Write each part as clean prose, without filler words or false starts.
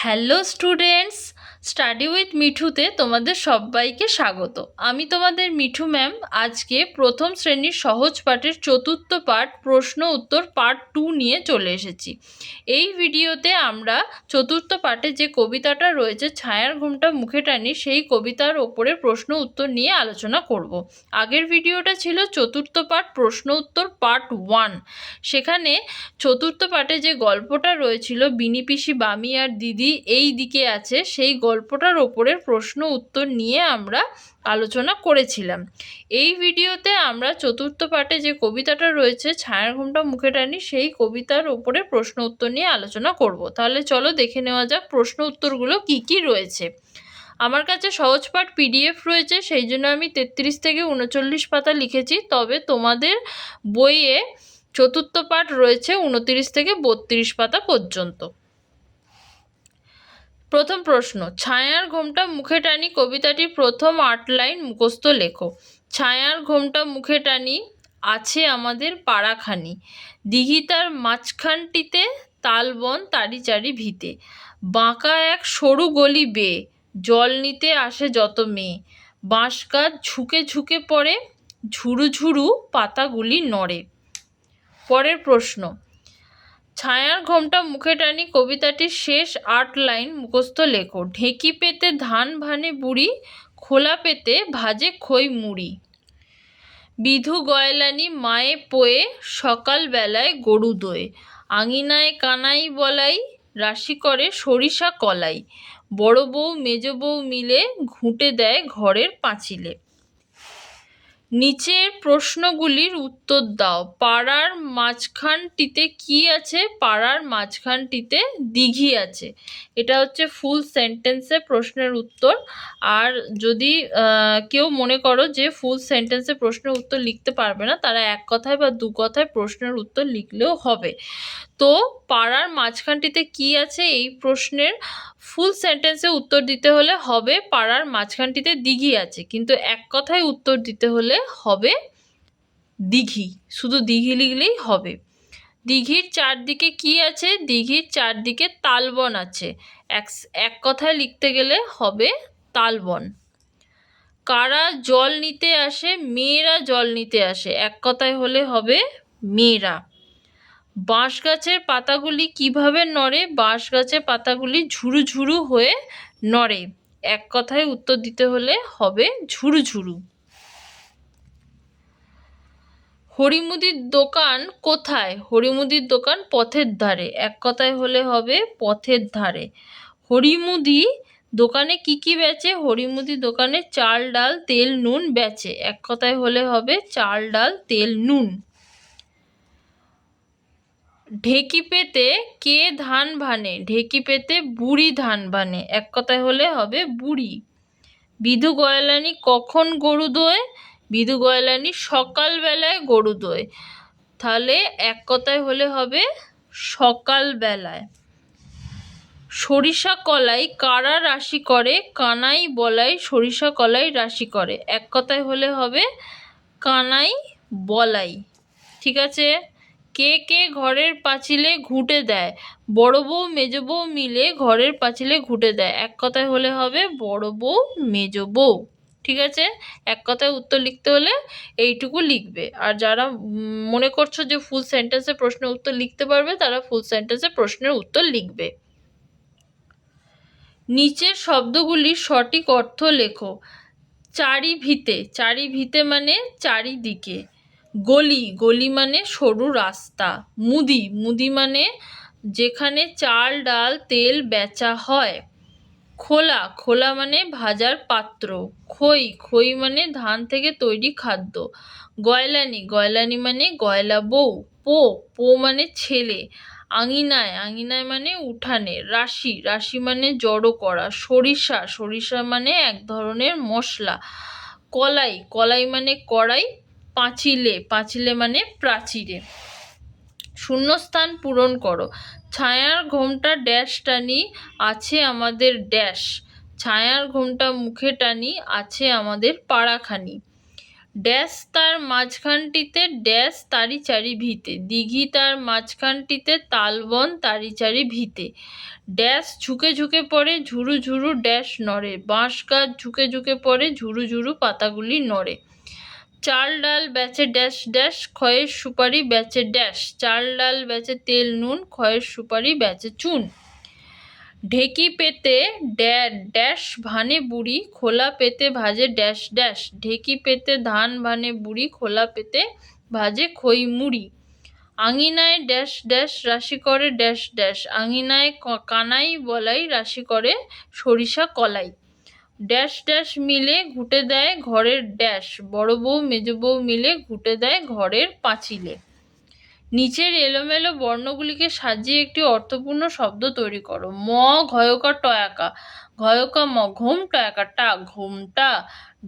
Hello students, study with মিঠুতে তোমাদের সবাইকে স্বাগত। আমি তোমাদের মিঠু ম্যাম। আজকে প্রথম শ্রেণীর সহজ পাঠের চতুর্থ পাঠ প্রশ্ন উত্তর পার্ট 2 নিয়ে চলে এসেছি। এই ভিডিওতে আমরা চতুর্থ পাঠে যে কবিতাটা রয়েছে ছায়ার ঘুমটা মুখে টানি, সেই কবিতার ওপরে প্রশ্ন উত্তর নিয়ে আলোচনা করব। আগের ভিডিওটা ছিল চতুর্থ পাঠ প্রশ্ন উত্তর পার্ট 1। সেখানে চতুর্থ পাঠে যে গল্পটা রয়েছিল বিনি পিসি বামি আর দিদি এই দিকে আছে, সেই গল্পটার ওপরের প্রশ্ন উত্তর নিয়ে আমরা আলোচনা করেছিলাম। এই ভিডিওতে আমরা চতুর্থ পাঠে যে কবিতাটা রয়েছে ছায়ার ঘুমটা মুখে টানি, সেই কবিতার ওপরে প্রশ্ন উত্তর নিয়ে আলোচনা করব। তাহলে চলো দেখে নেওয়া যাক প্রশ্ন উত্তরগুলো কি কি রয়েছে। আমার কাছে সহজ পাঠ পিডিএফ রয়েছে, সেই জন্য আমি 33 থেকে 39 পাতা লিখেছি। তবে তোমাদের বইয়ে চতুর্থ পাঠ রয়েছে 29 থেকে 32 পাতা পর্যন্ত। প্রথম প্রশ্ন, ছায়ার ঘোমটা মুখে টানি কবিতাটির প্রথম 8 লাইন মুখস্থ লেখো। ছায়ার ঘোমটা মুখে টানি আছে আমাদের পাড়াখানি, দিঘিতার মাঝখানটিতে তালবন তারি চারি ভিতে, বাঁকা এক সরু গলি বেয়ে জল নিতে আসে যত মেয়ে, বাঁশ গাছ ঝুঁকে ঝুঁকে পড়ে ঝুরু ঝুরু পাতাগুলি নড়ে। পরের প্রশ্ন, ছায়ার ঘোমটা মুখে টানি কবিতাটির শেষ 8 লাইন মুখস্থ লেখো। ঢেঁকি পেতে ধান ভানে বুড়ি, খোলা পেতে ভাজে খই মুড়ি, বিধু গয়লানি মায়ে পোয়ে সকালবেলায় গরু দোয়ে, আঙিনায় কানাই বলাই রাশি করে সরিষা কলাই, বড় বউ মেজ বউ মিলে ঘুঁটে দেয় ঘরের পাঁচিলে। নিচের প্রশ্নগুলির উত্তর দাও। পাড়ার মাঝখানটিতে কি আছে? পাড়ার মাঝখানটিতে দিঘি আছে। এটা হচ্ছে ফুল সেন্টেন্সে প্রশ্নের উত্তর। আর যদি কেউ মনে করো যে ফুল সেন্টেন্সে প্রশ্নের উত্তর লিখতে পারবে না, তারা এক কথায় বা দু কথায় প্রশ্নের উত্তর লিখলেও হবে। তো পাড়ার মাঝখানটিতে কি আছে, এই প্রশ্নের ফুল সেন্টেন্সে উত্তর দিতে হলে হবে পাড়ার মাঝখানটিতে দিঘি আছে, কিন্তু এক কথায় উত্তর দিতে হলে হবে দিঘি, শুধু দিঘি লিখলেই হবে। দিঘির চারদিকে কি আছে? দিঘির চারদিকে তালবন আছে, এক কথায় লিখতে গেলে হবে তালবন। কারা জল নিতে আসে? মেয়েরা জল নিতে আসে, এক কথায় হলে হবে মেয়েরা। বাঁশ গাছের পাতাগুলি কিভাবে নড়ে? বাঁশ গাছের পাতাগুলি ঝুরু ঝুরু হয়ে নড়ে, এক কথায় উত্তর দিতে হলে হবে ঝুরু ঝুরু। হরিমুদির দোকান কোথায়? হরিমুদির দোকান পথের ধারে, এক কথায় হলে হবে পথের ধারে। হরিমুদি দোকানে কি কি বেচে? হরিমুদি দোকানে চাল ডাল তেল নুন বেচে, এক কথায় হলে হবে চাল ডাল তেল নুন। ঢেঁকি পেতে কে ধান ভানে? ঢেঁকি পেতে বুড়ি ধান ভানে, এক কথায় হলে হবে বুড়ি। বিধু গয়লানি কখন গরু দোয়? বিধু গয়লানি সকালবেলায় গরু দোয়, তাহলে এক কথায় হলে হবে সকালবেলায়। সরিষা কলাই কারা রাশি করে? কানাই বলাই সরিষা কলাই রাশি করে, এক কথায় হলে হবে কানাই বলাই। ঠিক আছে। কে কে ঘরের পাঁচিলে ঘুঁটে দেয়? বড় বউ মেজ বউ মিলে ঘরের পাঁচিলে ঘুঁটে দেয়, এক কথায় হলে হবে বড় বউ মেজ বউ। ঠিক আছে, এক কথায় উত্তর লিখতে হলে এইটুকু লিখবে। আর যারা মনে করছো যে ফুল সেন্টেন্সে প্রশ্নের উত্তর লিখতে পারবে, তারা ফুল সেন্টেন্সে প্রশ্নের উত্তর লিখবে। নিচের শব্দগুলির সঠিক অর্থ লেখো। চারি ভিতে, চারি ভিতে মানে চারিদিকে। গলি, গলি মানে সরু রাস্তা। মুদি, মুদি মানে যেখানে চাল ডাল তেল বেচা হয়। খোলা, খোলা মানে ভাজার পাত্র। খই, খই মানে ধান থেকে তৈরি খাদ্য। গয়লানি, গয়লানি মানে গয়লা বউ। পো, পো মানে ছেলে। আঙিনায়, আঙিনায় মানে উঠানে। রাশি, রাশি মানে জড়ো করা। সরিষা, সরিষা মানে এক ধরনের মশলা। কলাই, কলাই মানে কড়াই। পাঁচিলে, পাঁচিলে মানে প্রাচীরে। শূন্যস্থান পূরণ করো। ছায়ার ঘোমটা ড্যাশ টানি আছে আমাদের ড্যাশ, ছায়ার ঘোমটা মুখে টানি আছে আমাদের পাড়াখানি। ড্যাশ তার মাঝখানটিতে ড্যাশ তারি চারি ভিতে, দিঘি তার মাঝখানটিতে তালবন তারি চারি ভিতে। ড্যাশ ঝুঁকে ঝুঁকে পড়ে ঝুরু ঝুরু ড্যাশ নড়ে, বাঁশ গাছ ঝুঁকে ঝুঁকে পড়ে ঝুরু ঝুরু পাতাগুলি নড়ে। চাল ডাল বেচে ড্যাশ ড্যাশ, খয়ের সুপারি বেচে ড্যাশ, চাল ডাল বেচে তেল নুন, খয়ের সুপারি বেচে চুন। ঢেকি পেতে ড্যাশ ভানে বুড়ি, খোলা পেতে ভাজে ড্যাশ ড্যাশ, ঢেকি পেতে ধান ভানে বুড়ি, খোলা পেতে ভাজে খই মুড়ি। আঙিনায় ড্যাশ ড্যাশ রাশি করে ড্যাশ ড্যাশ, আঙিনায় কানাই বলাই রাশি করে সরিষা কলাই। ড্যাশ ড্যাশ মিলে ঘুঁটে দেয় ঘরের ড্যাশ, বড় বউ মেজ বউ মিলে ঘুঁটে দেয় ঘরের পাঁচিলে। নিচের এলোমেলো বর্ণগুলিকে সাজিয়ে একটি অর্থপূর্ণ শব্দ তৈরি করো। ম ঘয়কা টয়াকা, ঘয়কা ম, ঘুম টয়াকা টা, ঘুমটা।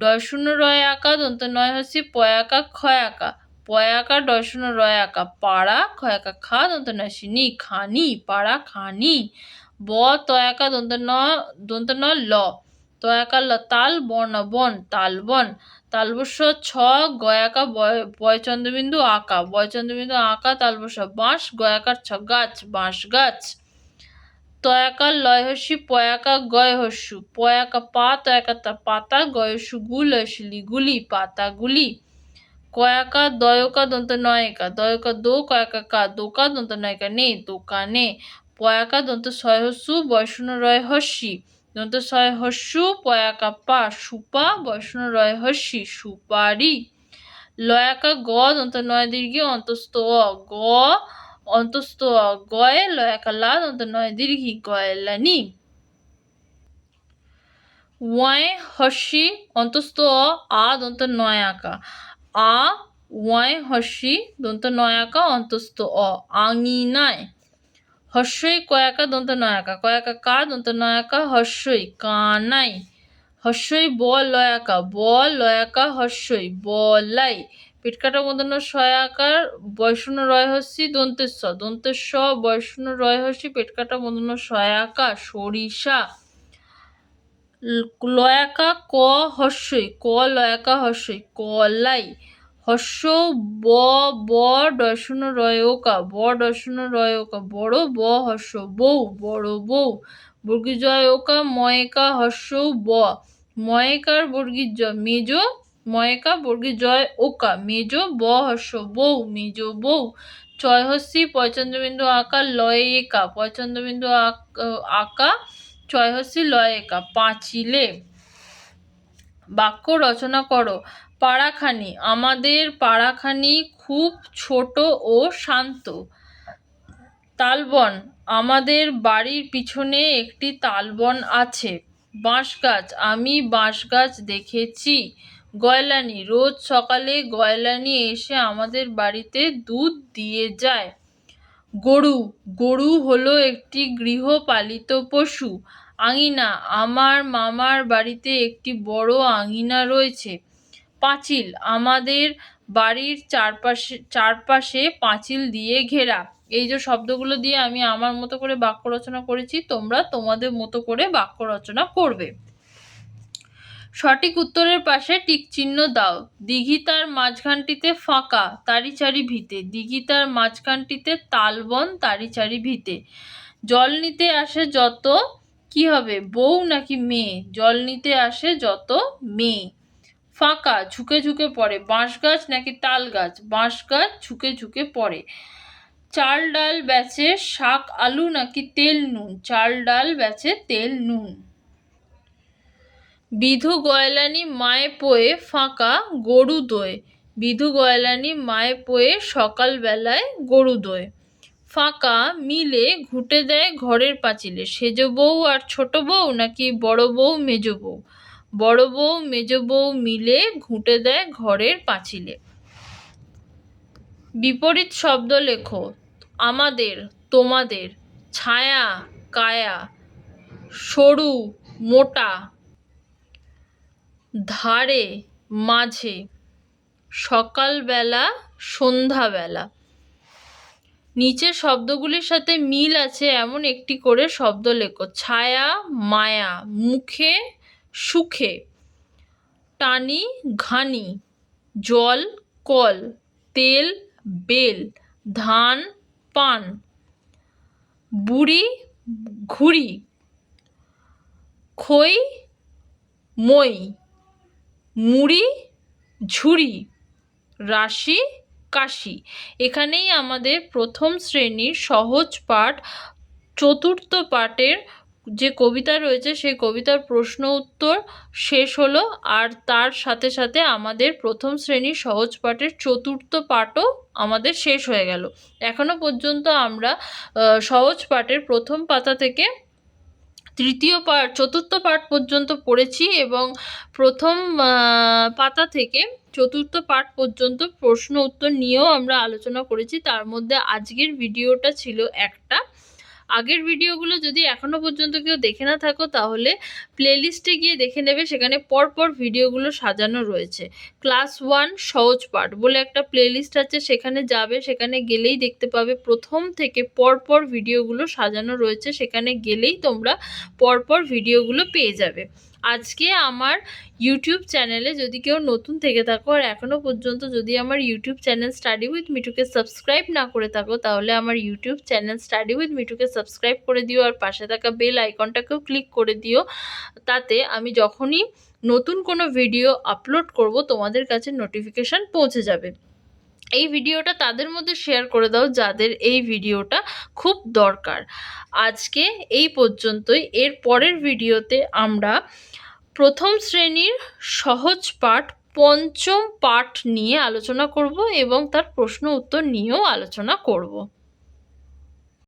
ডয় শূন্য রয় আঁকা দন্ত নয় হচ্ছে পয়াকা খয়াকা, পয়াকা ডয় শূন্য রয় আঁকা, পাড়া খয়াকা খা দন্ত নয় নি, খানি, পাড়া খানি। ব তয়াকা দন্ত ন ল, তয়াকা ল, তাল বন বন, তালবন। তালবস্য ছ গয়াকা বয় চন্দ্রবিন্দু আঁকা, বয় চন্দ্রবিন্দু আঁকা তালবস্য বাঁশ, গয়াকার ছ গাছ, বাঁশ গাছ। তয়াকার লয় হস্যি পয়াকা গয় হস্যু, পয়াকা পা তয়াকা তা, পাতা, গয়স্যু গু লয়সলি, গুলি, পাতাগুলি। কয়াকা দয়কা দন্ত নয়কা, দয়কা দো কয়াকা কা, দোকা দন্ত নয়কা নে, দোকানে। পয়াকা দন্ত ছয় হস্যু বয়শূন্য রয় হস্যি, দন্ত ছয় হস্যু পয়াকা পা, সুপা বয়শূন্য রয় হস্যি, সুপারি। লয়াকা গ দন্ত নয় দীর্ঘে অন্তস্থ অ, গ অন্তস্থ অ, গয়ে লয়াকা লা দন্ত নয় দীর্ঘি, গয়লানি। ওয়ায় হস্যি অন্তস্থ অ, আ দন্ত নয় আঁকা, আ ওয়ায় হস্যি দন্ত নয় আঁকা অন্তস্থ অ, আঙিনায়। হস্যই কয়াকা দন্ত নয় আঁকা, কয়াকা কা দন্ত নয় আঁকা, হস্যই কানাই। হস্যই ব লয়াকা, ব লয়াকা হস্যই, বলাই। পেটকাটা মূর্ধন্য ছয় আকার বয়শূন্য রয় হস্যি দন্তেস্ব, দন্তেস্ব বয়শূন্য রয় হস্যি পেটকাটা মূর্ধন্য ছয় আকার, সরিষা। লয়াকা ক হস্যই, ক লয়াকা হস্যই, কলাই। হস্য ব ব ডয় শূন্য রয় ওকা, ব ডয় শূন্য রয় ওকা, বড় ব হস্য বউ, বড় বউ। বর্গীজয় ওকা ময়কা হস্য ব, ময়কার বর্গীজ মেজ, ময়কা বর্গীজয় ওকা, মেজ ব হস্য বউ, মেজ বউ। চয় হস্যি পয়চন্দ্রবিন্দু আঁকা লয়ে একা, পয়চন্দ্রবিন্দু আঁকা ছয় হস্যি লয় একা, পাঁচিলে। বাক্য রচনা করো। পাড়াখানি, আমাদের পাড়াখানি খুব ছোট ও শান্ত। তালবন, আমাদের বাড়ির পিছনে একটি তালবন আছে। বাঁশ গাছ, আমি বাঁশ গাছ দেখেছি। গয়লানি, রোজ সকালে গয়লানি এসে আমাদের বাড়িতে দুধ দিয়ে যায়। গরু, গরু হলো একটি গৃহপালিত পশু। আঙিনা, আমার মামার বাড়িতে একটি বড় আঙিনা রয়েছে। পাঁচিল, আমাদের বাড়ির চারপাশে পাঁচিল দিয়ে ঘেরা। এই যে শব্দগুলো দিয়ে আমি আমার মতো করে বাক্য রচনা করেছি, তোমরা তোমাদের মতো করে বাক্য রচনা করবে। সঠিক উত্তরের পাশে টিক চিহ্ন দাও। দিঘি তার মাঝখানটিতে ফাঁকা তারি চারি ভিতে, দিঘি তার মাঝখানটিতে তালবন তারি চারি ভিতে। জল নিতে আসে যত, কি হবে, বউ নাকি মেয়ে? জল নিতে আসে যত, মেয়ে। ফাঁকা ঝুঁকে ঝুঁকে পড়ে, বাঁশ গাছ নাকি তাল গাছ? বাঁশ গাছ ঝুঁকে ঝুঁকে পড়ে। চাল ডাল বেচে শাক আলু নাকি তেল নুন? চাল ডাল বেচে তেল নুন। বিধু গয়লানি মায়ে পোয়ে ফাঁকা গরু দোয়, বিধু গয়লানি মায়ে পোয়ে সকাল বেলায় গরু দোয়। ফাঁকা মিলে ঘুঁটে দেয় ঘরের পাঁচিলে, সেজ বউ আর ছোট বউ নাকি বড় বউ মেজ বউ? বড় বউ মেজ বউ মিলে ঘুঁটে দেয় ঘরের পাঁচিলে। বিপরীত শব্দ লেখো। আমাদের, তোমাদের। ছায়া, কায়া। সরু, মোটা। ধারে, মাঝে। সকালবেলা, সন্ধ্যাবেলা। নিচের শব্দগুলির সাথে মিল আছে এমন একটি করে শব্দ লেখো। ছায়া, মায়া। মুখে, সুখে। টানি, ঘানি। জল কল, তেল বেল, ধান পান, বুড়ি ঘুড়ি, খই মই, মুড়ি ঝুড়ি, রাশি কাশি। এখানেই আমাদের প্রথম শ্রেণীর সহজ পাঠ চতুর্থ পাঠের যে কবিতা রয়েছে সেই কবিতার প্রশ্ন উত্তর শেষ হলো। আর তার সাথে সাথে আমাদের প্রথম শ্রেণীর সহজ পাঠের চতুর্থ পাঠও আমাদের শেষ হয়ে গেল। এখনো পর্যন্ত আমরা সহজ পাঠের প্রথম পাতা থেকে চতুর্থ পাঠ পর্যন্ত পড়েছি এবং প্রথম পাতা থেকে চতুর্থ পাঠ পর্যন্ত প্রশ্ন উত্তর নিয়েও আমরা আলোচনা করেছি। তার মধ্যে আজকের ভিডিওটা ছিল একটা। আগের ভিডিওগুলো যদি এখনও পর্যন্ত কেউ দেখে না থাকো তাহলে প্লেলিস্টে গিয়ে দেখে নেবে, সেখানে পরপর ভিডিওগুলো সাজানো রয়েছে। ক্লাস 1 সহজ পাঠ বলে একটা প্লেলিস্ট আছে, সেখানে যাবে, সেখানে গেলেই দেখতে পাবে প্রথম থেকে পরপর ভিডিওগুলো সাজানো রয়েছে, সেখানে গেলেই তোমরা পরপর ভিডিওগুলো পেয়ে যাবে। আজকে আমার ইউটিউব চ্যানেলে যদি কেউ নতুন থেকে থাকো আর এখনও পর্যন্ত যদি আমার ইউটিউব চ্যানেল স্টাডি উইথ মিঠুকে সাবস্ক্রাইব না করে থাকো তাহলে আমার ইউটিউব চ্যানেল স্টাডি উইথ মিঠুকে সাবস্ক্রাইব করে দিও আর পাশে থাকা বেল আইকনটাকেও ক্লিক করে দিও, তাতে আমি যখনই নতুন কোনো ভিডিও আপলোড করব তোমাদের কাছে নোটিফিকেশান পৌঁছে যাবে। এই ভিডিওটা তাদের মধ্যে শেয়ার করে দাও যাদের এই ভিডিওটা খুব দরকার। আজকে এই পর্যন্তই। এর পরের ভিডিওতে আমরা প্রথম শ্রেণীর সহজ পাঠ পঞ্চম পাঠ নিয়ে আলোচনা করব এবং তার প্রশ্ন উত্তর নিয়েও আলোচনা করব।